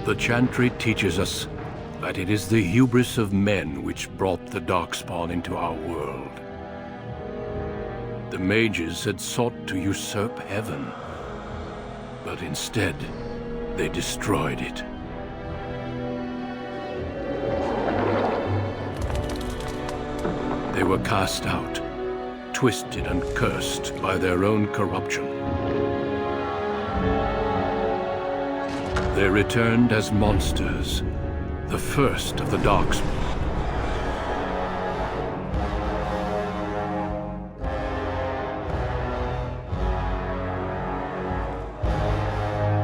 The Chantry teaches us that it is the hubris of men which brought the Darkspawn into our world. The mages had sought to usurp heaven, but instead, they destroyed it. They were cast out, twisted and cursed by their own corruption. They returned as monsters, the first of the Darkspawn.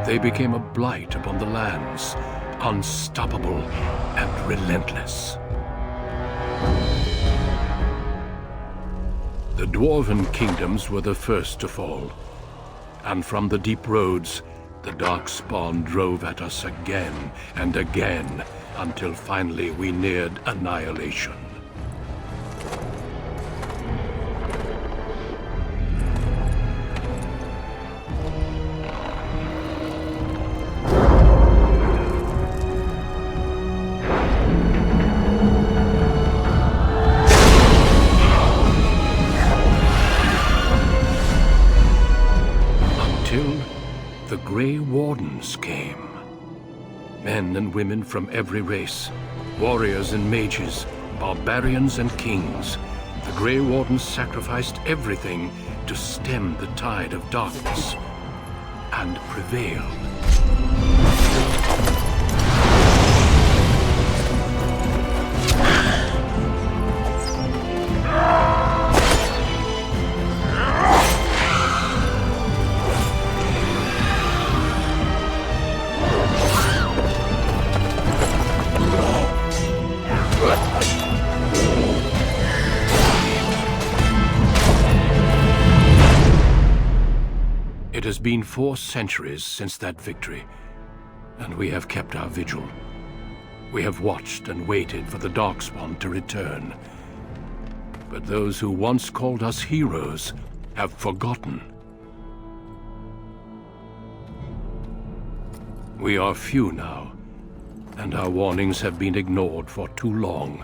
They became a blight upon the lands, unstoppable and relentless. The Dwarven kingdoms were the first to fall, and from the deep roads, the Darkspawn drove at us again and again, until finally we neared annihilation. The Grey Wardens came. Men and women from every race, warriors and mages, barbarians and kings. The Grey Wardens sacrificed everything to stem the tide of darkness, and prevailed. It has been 4 centuries since that victory, and we have kept our vigil. We have watched and waited for the Darkspawn to return. But those who once called us heroes have forgotten. We are few now, and our warnings have been ignored for too long.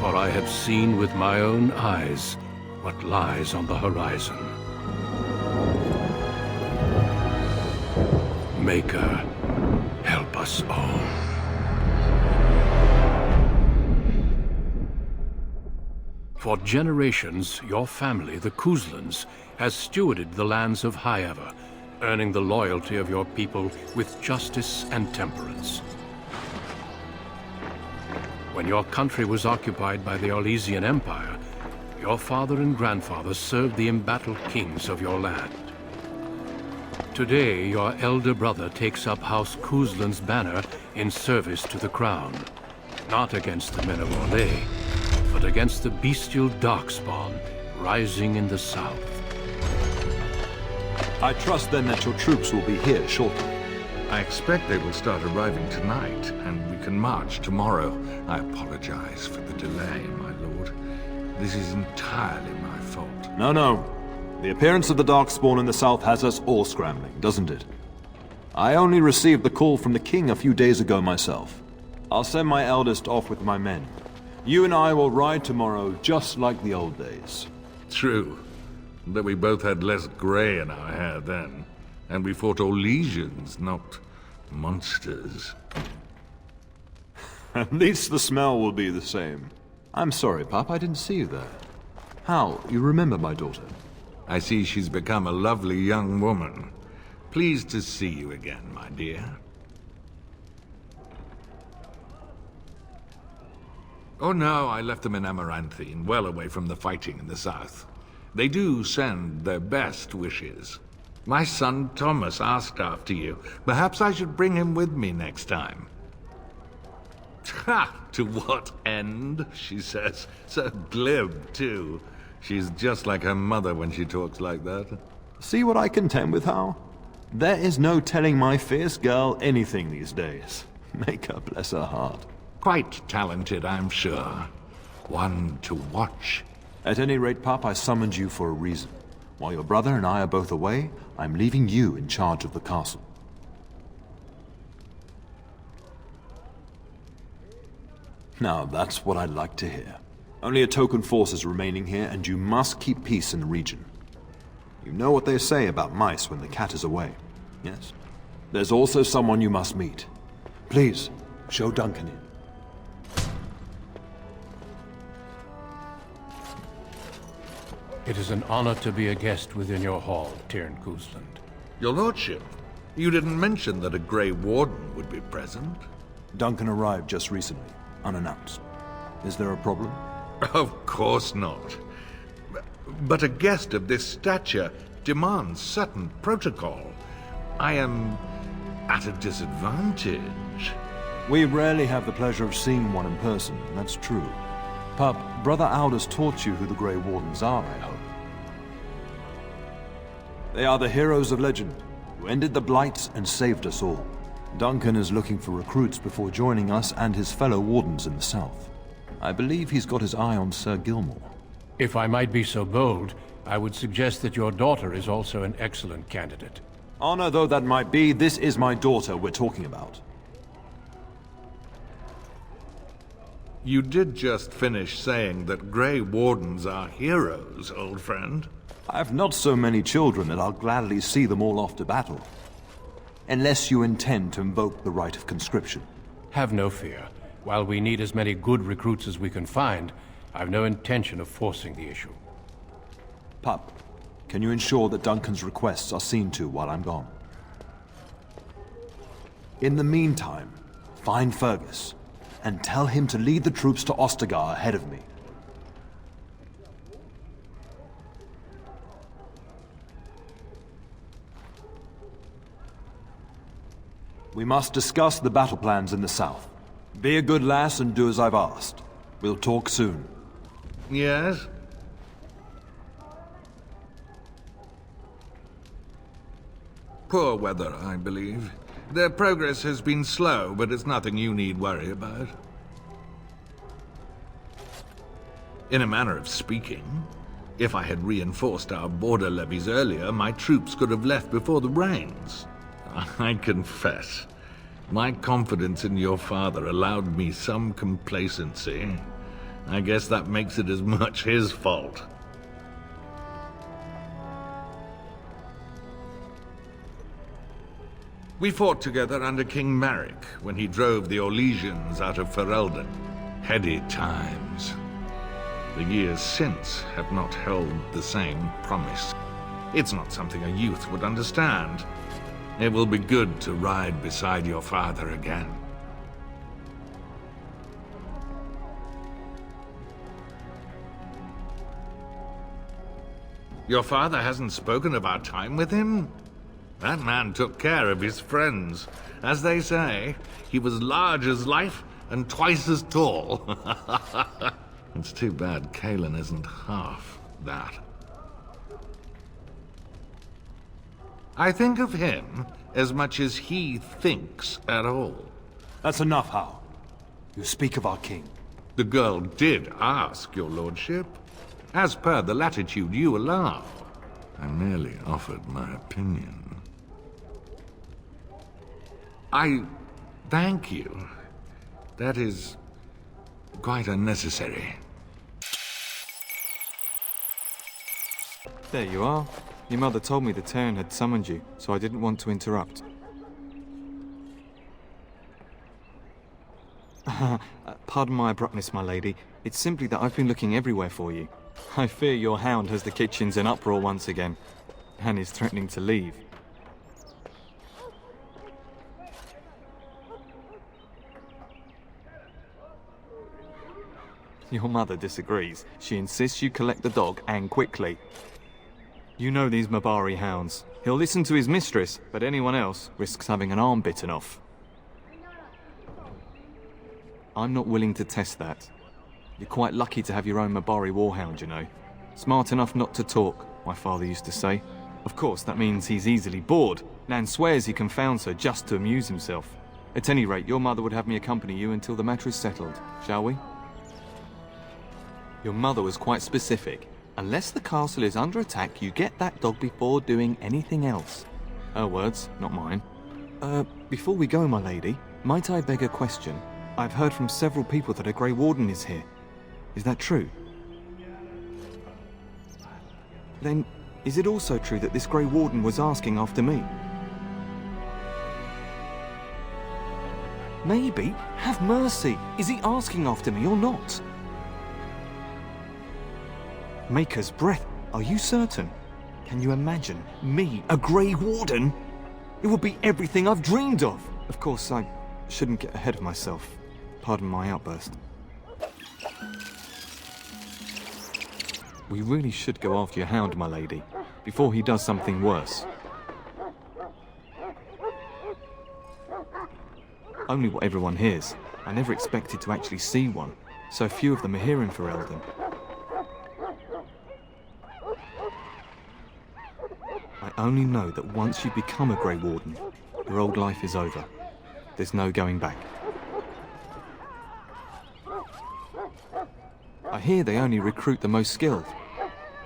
For I have seen with my own eyes what lies on the horizon. Maker, help us all. For generations, your family, the Couslands, has stewarded the lands of Highever, earning the loyalty of your people with justice and temperance. When your country was occupied by the Orlesian Empire, your father and grandfather served the embattled kings of your land. Today, your elder brother takes up House Cousland's banner in service to the crown, not against the men of Orlais, but against the bestial Darkspawn rising in the south. I trust then that your troops will be here shortly. I expect they will start arriving tonight, and we can march tomorrow. I apologize for the delay, my lord. This is entirely my fault. No. The appearance of the Darkspawn in the south has us all scrambling, doesn't it? I only received the call from the king a few days ago myself. I'll send my eldest off with my men. You and I will ride tomorrow just like the old days. True. Though we both had less grey in our hair then. And we fought Orlesians, not monsters. At least the smell will be the same. I'm sorry, Pop, I didn't see you there. How? You remember my daughter? I see she's become a lovely young woman. Pleased to see you again, my dear. Oh no, I left them in Amaranthine, well away from the fighting in the south. They do send their best wishes. My son Thomas asked after you. Perhaps I should bring him with me next time. Ha! To what end, she says. So glib, too. She's just like her mother when she talks like that. See what I contend with, Hal? There is no telling my fierce girl anything these days. Make her bless her heart. Quite talented, I'm sure. One to watch. At any rate, Pup, I summoned you for a reason. While your brother and I are both away, I'm leaving you in charge of the castle. Now, that's what I'd like to hear. Only a token force is remaining here, and you must keep peace in the region. You know what they say about mice when the cat is away, yes? There's also someone you must meet. Please, show Duncan in. It is an honor to be a guest within your hall, Sir Cousland. Your lordship, you didn't mention that a Grey Warden would be present. Duncan arrived just recently, unannounced. Is there a problem? Of course not. But a guest of this stature demands certain protocol. I am at a disadvantage. We rarely have the pleasure of seeing one in person, that's true. Pup, Brother Aldous taught you who the Grey Wardens are, I hope. They are the heroes of legend, who ended the Blights and saved us all. Duncan is looking for recruits before joining us and his fellow Wardens in the south. I believe he's got his eye on Sir Gilmore. If I might be so bold, I would suggest that your daughter is also an excellent candidate. Honor though that might be, this is my daughter we're talking about. You did just finish saying that Grey Wardens are heroes, old friend. I have not so many children that I'll gladly see them all off to battle. Unless you intend to invoke the right of conscription. Have no fear. While we need as many good recruits as we can find, I've no intention of forcing the issue. Pup, can you ensure that Duncan's requests are seen to while I'm gone? In the meantime, find Fergus, and tell him to lead the troops to Ostagar ahead of me. We must discuss the battle plans in the south. Be a good lass and do as I've asked. We'll talk soon. Yes? Poor weather, I believe. Their progress has been slow, but it's nothing you need worry about. In a manner of speaking, if I had reinforced our border levies earlier, my troops could have left before the rains. I confess, my confidence in your father allowed me some complacency. I guess that makes it as much his fault. We fought together under King Maric when he drove the Orlesians out of Ferelden. Heady times. The years since have not held the same promise. It's not something a youth would understand. It will be good to ride beside your father again. Your father hasn't spoken of our time with him? That man took care of his friends. As they say, he was large as life and twice as tall. It's too bad Kalen isn't half that. I think of him as much as he thinks at all. That's enough, Hal. You speak of our king. The girl did ask, your lordship. As per the latitude you allow. I merely offered my opinion. I thank you. That is quite unnecessary. There you are. Your mother told me the Terran had summoned you, so I didn't want to interrupt. Pardon my abruptness, my lady. It's simply that I've been looking everywhere for you. I fear your hound has the kitchens in uproar once again, and is threatening to leave. Your mother disagrees. She insists you collect the dog, and quickly. You know these Mabari hounds. He'll listen to his mistress, but anyone else risks having an arm bitten off. I'm not willing to test that. You're quite lucky to have your own Mabari warhound, you know. Smart enough not to talk, my father used to say. Of course, that means he's easily bored, Nan swears he confounds her just to amuse himself. At any rate, your mother would have me accompany you until the matter is settled, shall we? Your mother was quite specific. Unless the castle is under attack, you get that dog before doing anything else. Her words, not mine. Before we go, my lady, might I beg a question? I've heard from several people that a Grey Warden is here. Is that true? Then, is it also true that this Grey Warden was asking after me? Maybe. Have mercy. Is he asking after me or not? Maker's breath. Are you certain? Can you imagine me, a Grey Warden? It would be everything I've dreamed of. Of course, I shouldn't get ahead of myself. Pardon my outburst. We really should go after your hound, my lady, before he does something worse. Only what everyone hears. I never expected to actually see one. So few of them are here in Ferelden. I only know that once you become a Grey Warden, your old life is over. There's no going back. I hear they only recruit the most skilled.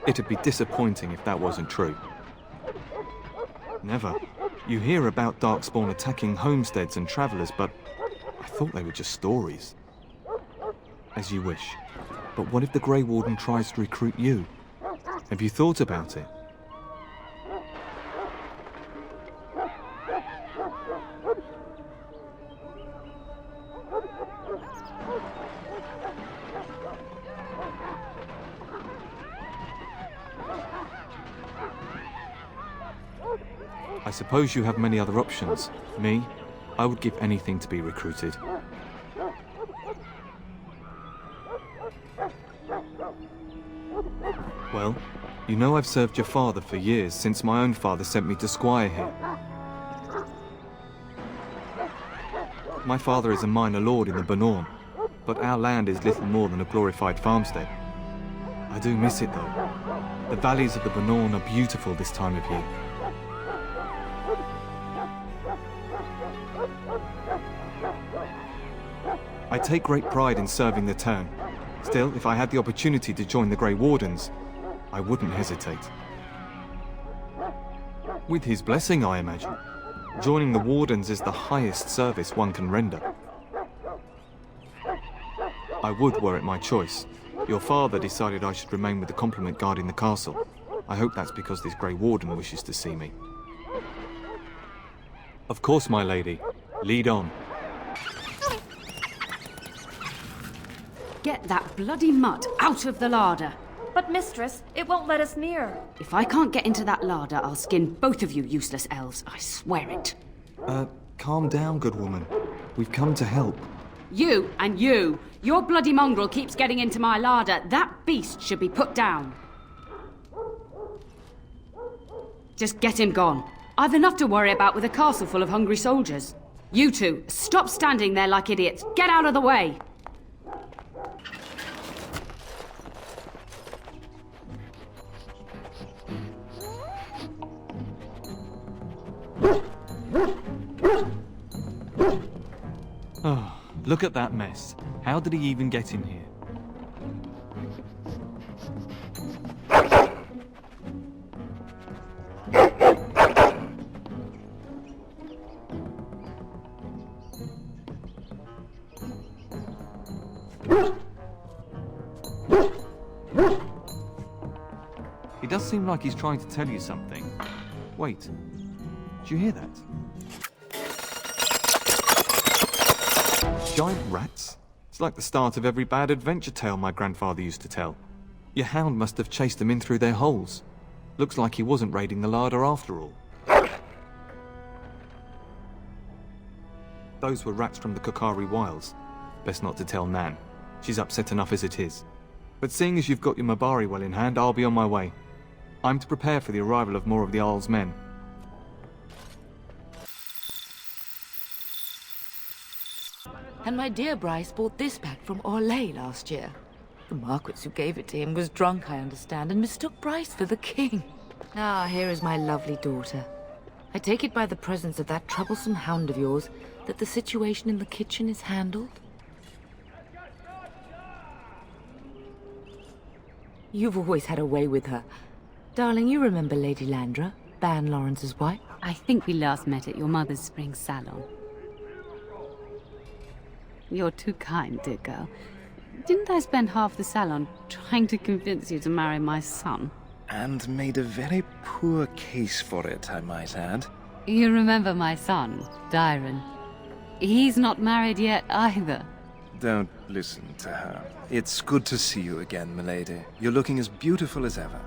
It'd be disappointing if that wasn't true. Never. You hear about Darkspawn attacking homesteads and travellers, but I thought they were just stories. As you wish. But what if the Grey Warden tries to recruit you? Have you thought about it? I suppose you have many other options. Me, I would give anything to be recruited. Well, you know I've served your father for years, since my own father sent me to squire here. My father is a minor lord in the Bannorn, but our land is little more than a glorified farmstead. I do miss it though. The valleys of the Bannorn are beautiful this time of year. I take great pride in serving the town. Still, if I had the opportunity to join the Grey Wardens, I wouldn't hesitate. With his blessing, I imagine. Joining the Wardens is the highest service one can render. I would were it my choice. Your father decided I should remain with the complement guarding the castle. I hope that's because this Grey Warden wishes to see me. Of course, my lady. Lead on. Get that bloody mutt out of the larder. But mistress, it won't let us near. If I can't get into that larder, I'll skin both of you useless elves. I swear it. Calm down, good woman. We've come to help. You and you. Your bloody mongrel keeps getting into my larder. That beast should be put down. Just get him gone. I've enough to worry about with a castle full of hungry soldiers. You two, stop standing there like idiots. Get out of the way. Oh, look at that mess. How did he even get in here? It does seem like he's trying to tell you something. Wait, did you hear that? Giant rats? It's like the start of every bad adventure tale my grandfather used to tell. Your hound must have chased them in through their holes. Looks like he wasn't raiding the larder after all. Those were rats from the Kokari Wilds. Best not to tell Nan. She's upset enough as it is. But seeing as you've got your Mabari well in hand, I'll be on my way. I'm to prepare for the arrival of more of the Jarl's men. And my dear Bryce bought this back from Orlais last year. The Marquis who gave it to him was drunk, I understand, and mistook Bryce for the king. Ah, here is my lovely daughter. I take it by the presence of that troublesome hound of yours that the situation in the kitchen is handled? You've always had a way with her. Darling, you remember Lady Landra, Ban Lawrence's wife? I think we last met at your mother's spring salon. You're too kind, dear girl. Didn't I spend half the salon trying to convince you to marry my son? And made a very poor case for it, I might add. You remember my son, Dyron. He's not married yet either. Don't listen to her. It's good to see you again, milady. You're looking as beautiful as ever.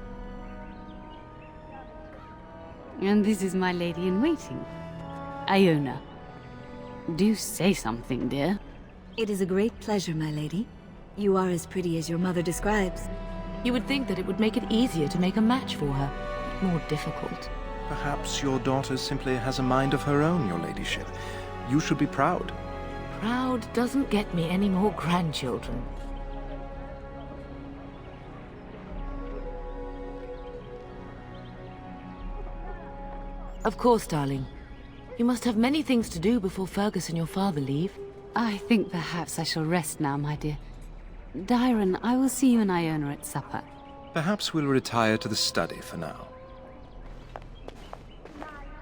And this is my lady-in-waiting, Iona. Do say something, dear. It is a great pleasure, my lady. You are as pretty as your mother describes. You would think that it would make it easier to make a match for her, but more difficult. Perhaps your daughter simply has a mind of her own, your ladyship. You should be proud. Proud doesn't get me any more grandchildren. Of course, darling. You must have many things to do before Fergus and your father leave. I think perhaps I shall rest now, my dear. Dyron, I will see you and Iona at supper. Perhaps we'll retire to the study for now.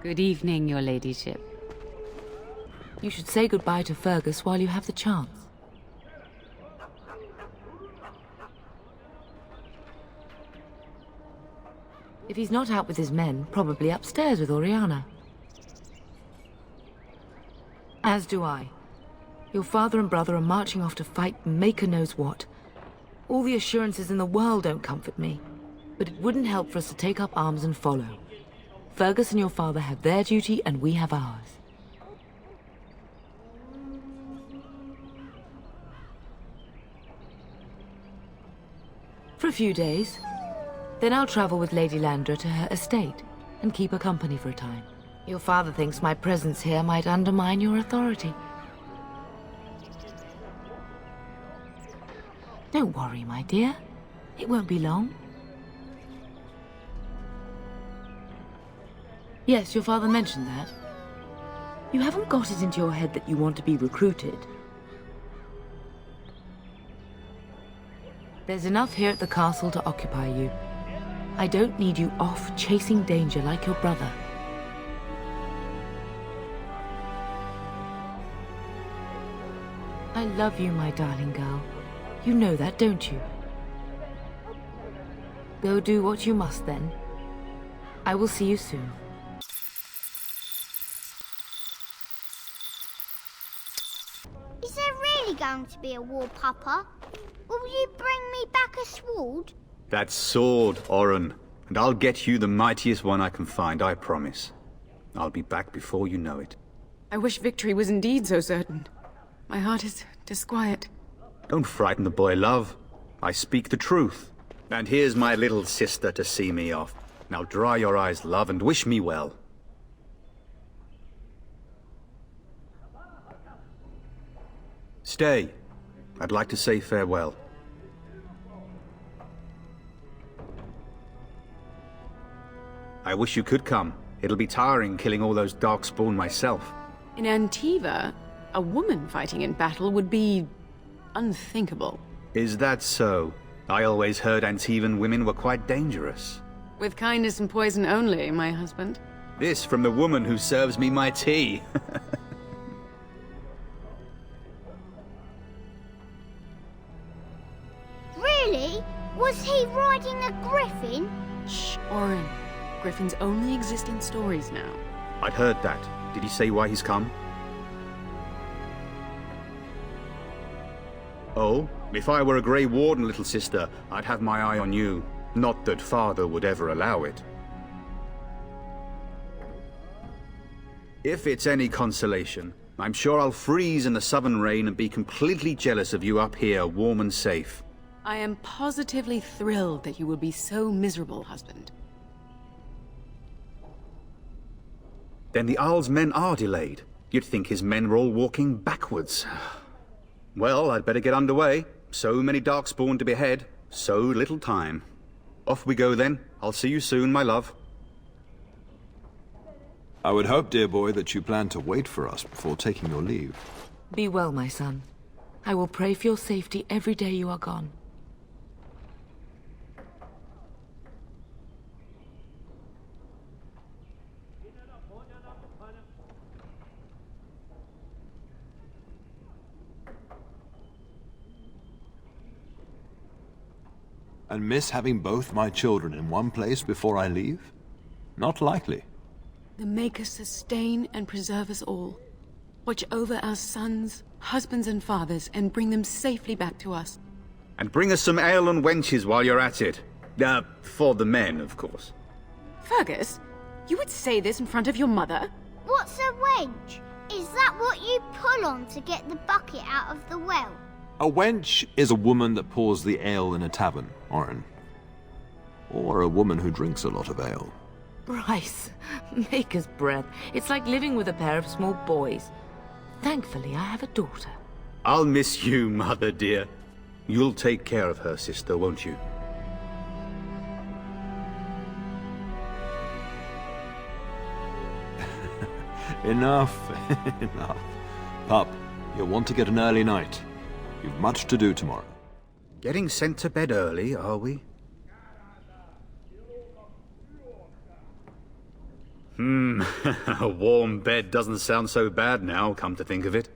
Good evening, your ladyship. You should say goodbye to Fergus while you have the chance. If he's not out with his men, probably upstairs with Oriana. As do I. Your father and brother are marching off to fight Maker knows what. All the assurances in the world don't comfort me. But it wouldn't help for us to take up arms and follow. Fergus and your father have their duty and we have ours. For a few days. Then I'll travel with Lady Landra to her estate and keep her company for a time. Your father thinks my presence here might undermine your authority. Don't worry, my dear. It won't be long. Yes, your father mentioned that. You haven't got it into your head that you want to be recruited. There's enough here at the castle to occupy you. I don't need you off chasing danger like your brother. I love you, my darling girl. You know that, don't you? Go do what you must, then. I will see you soon. Is there really going to be a war, Papa? Will you bring me back a sword? That sword, Oren. And I'll get you the mightiest one I can find, I promise. I'll be back before you know it. I wish victory was indeed so certain. My heart is disquiet. Don't frighten the boy, love. I speak the truth. And here's my little sister to see me off. Now dry your eyes, love, and wish me well. Stay. I'd like to say farewell. I wish you could come. It'll be tiring killing all those darkspawn myself. In Antiva, a woman fighting in battle would be unthinkable. Is that so? I always heard Antivan women were quite dangerous. With kindness and poison only, my husband. This from the woman who serves me my tea. Really? Was he riding a griffin? Shh, Oren. Griffins only exist in stories now. I'd heard that. Did he say why he's come? Oh, if I were a Grey Warden, little sister, I'd have my eye on you. Not that father would ever allow it. If it's any consolation, I'm sure I'll freeze in the southern rain and be completely jealous of you up here, warm and safe. I am positively thrilled that you will be so miserable, husband. Then the Arl's men are delayed. You'd think his men were all walking backwards. Well, I'd better get underway. So many darkspawn to behead, so little time. Off we go then. I'll see you soon, my love. I would hope, dear boy, that you plan to wait for us before taking your leave. Be well, my son. I will pray for your safety every day you are gone. And miss having both my children in one place before I leave? Not likely. The Maker sustain and preserve us all. Watch over our sons, husbands and fathers, and bring them safely back to us. And bring us some ale and wenches while you're at it. For the men, of course. Fergus, you would say this in front of your mother? What's a wench? Is that what you pull on to get the bucket out of the well? A wench is a woman that pours the ale in a tavern, Oren. Or a woman who drinks a lot of ale. Bryce, maker's breath. It's like living with a pair of small boys. Thankfully, I have a daughter. I'll miss you, mother dear. You'll take care of her, sister, won't you? Enough, enough. Pup, you'll want to get an early night. You've much to do tomorrow. Getting sent to bed early, are we? A warm bed doesn't sound so bad now, come to think of it.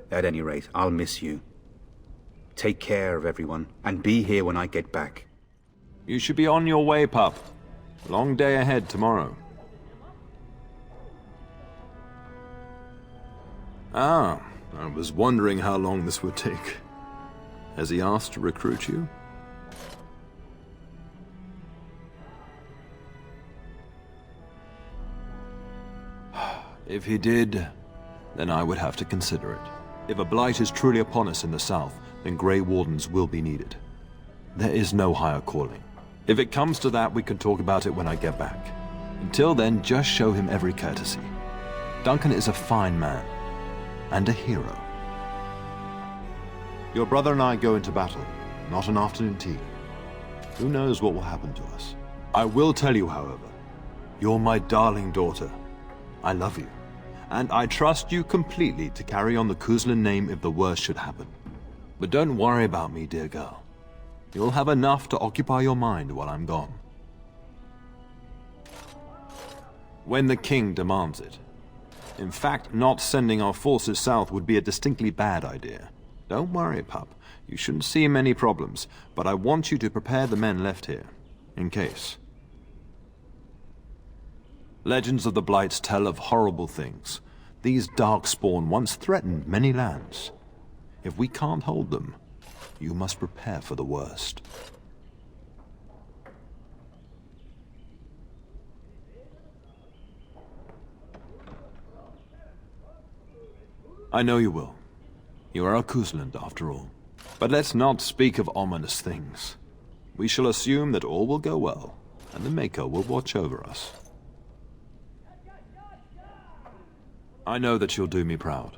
At any rate, I'll miss you. Take care of everyone, and be here when I get back. You should be on your way, pup. Long day ahead tomorrow. Ah, I was wondering how long this would take. Has he asked to recruit you? If he did, then I would have to consider it. If a blight is truly upon us in the south, then Grey Wardens will be needed. There is no higher calling. If it comes to that, we can talk about it when I get back. Until then, just show him every courtesy. Duncan is a fine man, and a hero. Your brother and I go into battle, not an afternoon tea. Who knows what will happen to us? I will tell you, however, you're my darling daughter. I love you, and I trust you completely to carry on the Cousland name if the worst should happen. But don't worry about me, dear girl. You'll have enough to occupy your mind while I'm gone. When the king demands it. In fact, not sending our forces south would be a distinctly bad idea. Don't worry, pup. You shouldn't see many problems, but I want you to prepare the men left here, in case. Legends of the Blights tell of horrible things. These Darkspawn once threatened many lands. If we can't hold them, you must prepare for the worst. I know you will. You are a Cousland, after all. But let's not speak of ominous things. We shall assume that all will go well, and the Maker will watch over us. I know that you'll do me proud.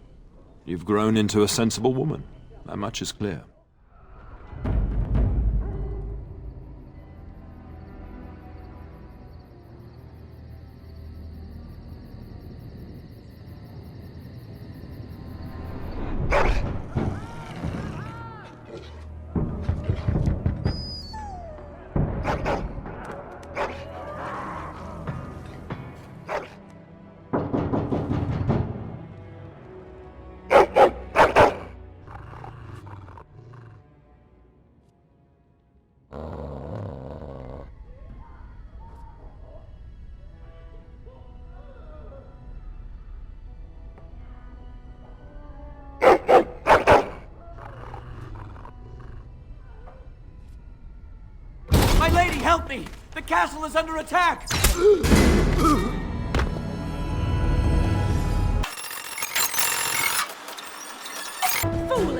You've grown into a sensible woman. That much is clear. Help me! The castle is under attack!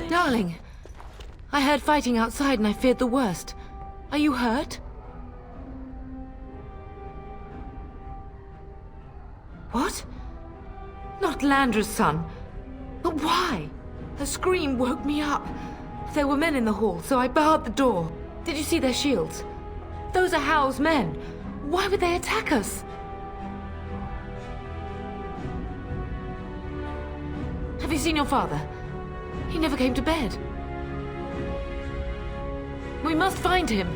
Darling, I heard fighting outside and I feared the worst. Are you hurt? What? Not Landra's son. But why? Her scream woke me up. There were men in the hall, so I barred the door. Did you see their shields? Those are Howl's men. Why would they attack us? Have you seen your father? He never came to bed. We must find him.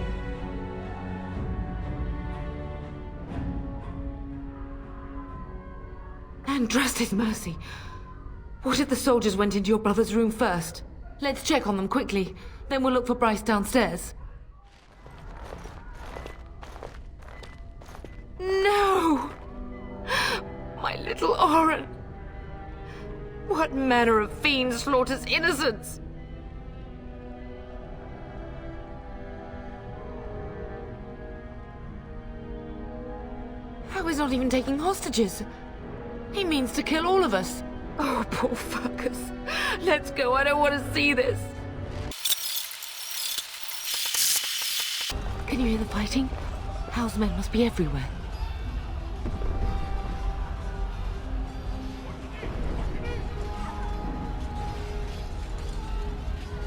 And trust his mercy. What if the soldiers went into your brother's room first? Let's check on them quickly. Then we'll look for Bryce downstairs. No! My little Oren! What manner of fiend slaughters innocents? How is not even taking hostages? He means to kill all of us. Oh, poor fuckers. Let's go, I don't want to see this. Can you hear the fighting? Hal's men must be everywhere.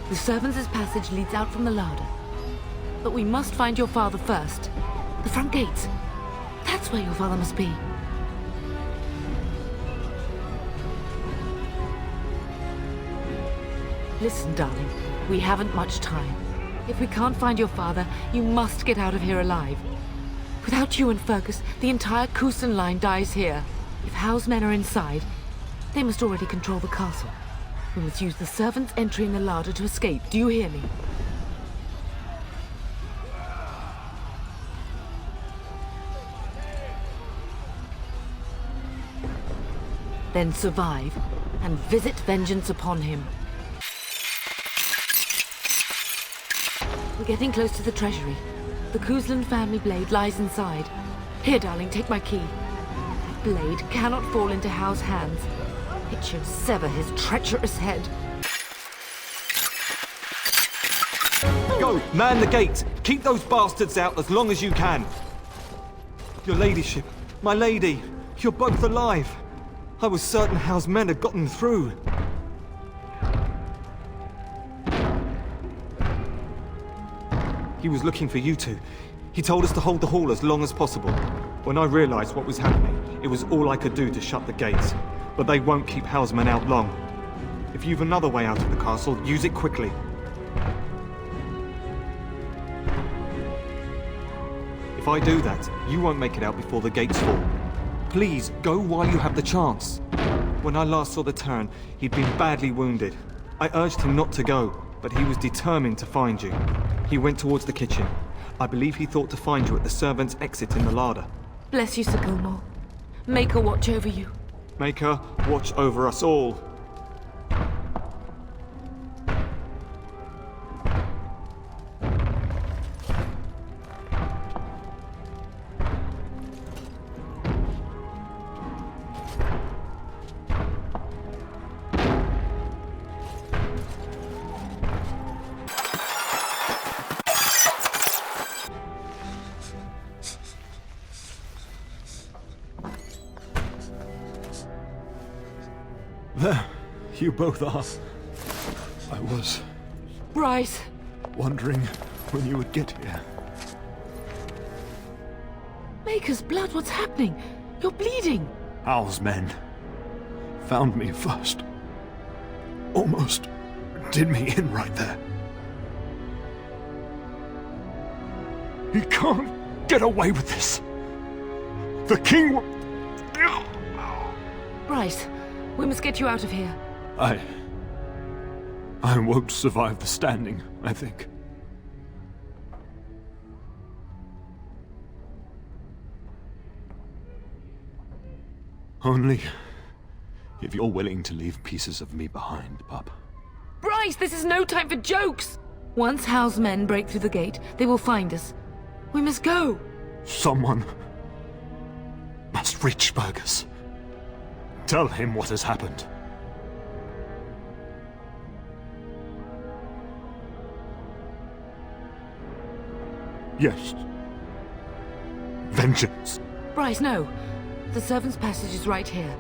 The servants' passage leads out from the larder. But we must find your father first. The front gates. That's where your father must be. Listen, darling. We haven't much time. If we can't find your father, you must get out of here alive. Without you and Fergus, the entire Cousland line dies here. If Hal's men are inside, they must already control the castle. We must use the servants' entry in the larder to escape. Do you hear me? Then survive, and visit vengeance upon him. We're getting close to the treasury. The Cousland family blade lies inside. Here, darling, take my key. That blade cannot fall into Hal's hands. It should sever his treacherous head. Go! Man the gates! Keep those bastards out as long as you can! Your ladyship, my lady, you're both alive! I was certain Hal's men had gotten through. He was looking for you two. He told us to hold the hall as long as possible. When I realized what was happening, it was all I could do to shut the gates. But they won't keep Hal's men out long. If you've another way out of the castle, use it quickly. If I do that, you won't make it out before the gates fall. Please, go while you have the chance. When I last saw the Terran, he'd been badly wounded. I urged him not to go, but he was determined to find you. He went towards the kitchen. I believe he thought to find you at the servants' exit in the larder. Bless you, Sir Gilmore. Make her watch over you. Make her watch over us all. There, you both are. I was Bryce! wondering when you would get here. Maker's blood, what's happening? You're bleeding! Hal's men found me first. Almost did me in right there. He can't get away with this. The king will... Bryce, we must get you out of here. I won't survive the standing, I think. Only if you're willing to leave pieces of me behind, pup. Bryce, this is no time for jokes! Once Hal's men break through the gate, they will find us. We must go! Someone must reach Fergus. Tell him what has happened. Yes. Vengeance. Bryce, no. The servants' passage is right here.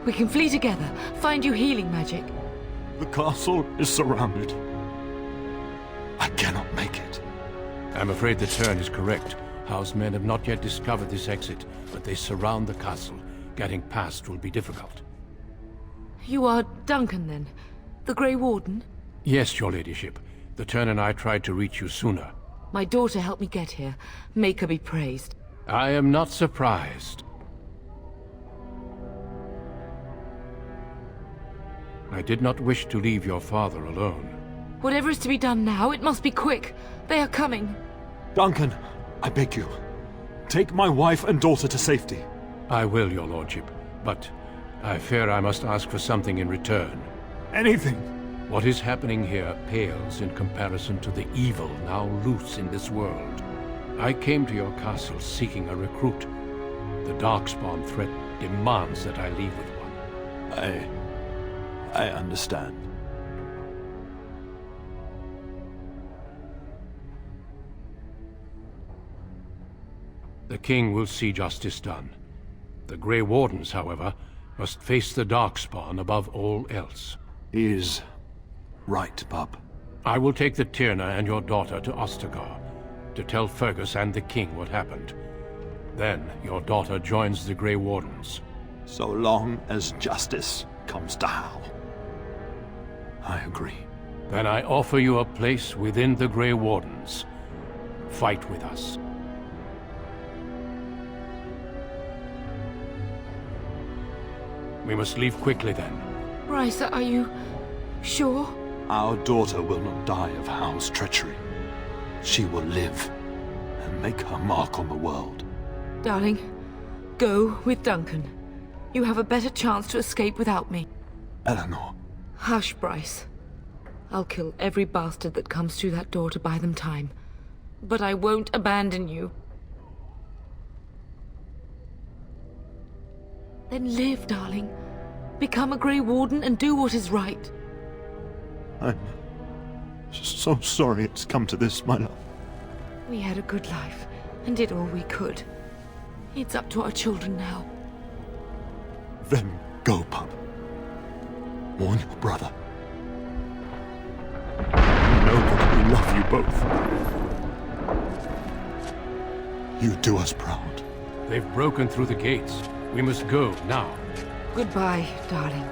We can flee together, find you healing magic. The castle is surrounded. I cannot make it. I'm afraid the Terran is correct. Hal's men have not yet discovered this exit, but they surround the castle. Getting past will be difficult. You are Duncan, then? The Grey Warden? Yes, your ladyship. The Turn and I tried to reach you sooner. My daughter helped me get here. Make her be praised. I am not surprised. I did not wish to leave your father alone. Whatever is to be done now, it must be quick. They are coming. Duncan, I beg you. Take my wife and daughter to safety. I will, your lordship, but I fear I must ask for something in return. Anything. What is happening here pales in comparison to the evil now loose in this world. I came to your castle seeking a recruit. The Darkspawn threat demands that I leave with one. I understand. The king will see justice done. The Grey Wardens, however, must face the Darkspawn above all else. He is right, Pup. I will take the Tyrna and your daughter to Ostagar, to tell Fergus and the king what happened. Then your daughter joins the Grey Wardens. So long as justice comes to Hal. I agree. Then I offer you a place within the Grey Wardens. Fight with us. We must leave quickly then. Bryce, are you sure? Our daughter will not die of Hal's treachery. She will live and make her mark on the world. Darling, go with Duncan. You have a better chance to escape without me. Eleanor. Hush, Bryce. I'll kill every bastard that comes through that door to buy them time. But I won't abandon you. Then live, darling. Become a Grey Warden and do what is right. I'm so sorry it's come to this, my love. We had a good life and did all we could. It's up to our children now. Then go, Pup. Warn your brother. Know that we love you both. You do us proud. They've broken through the gates. We must go now. Goodbye, darling.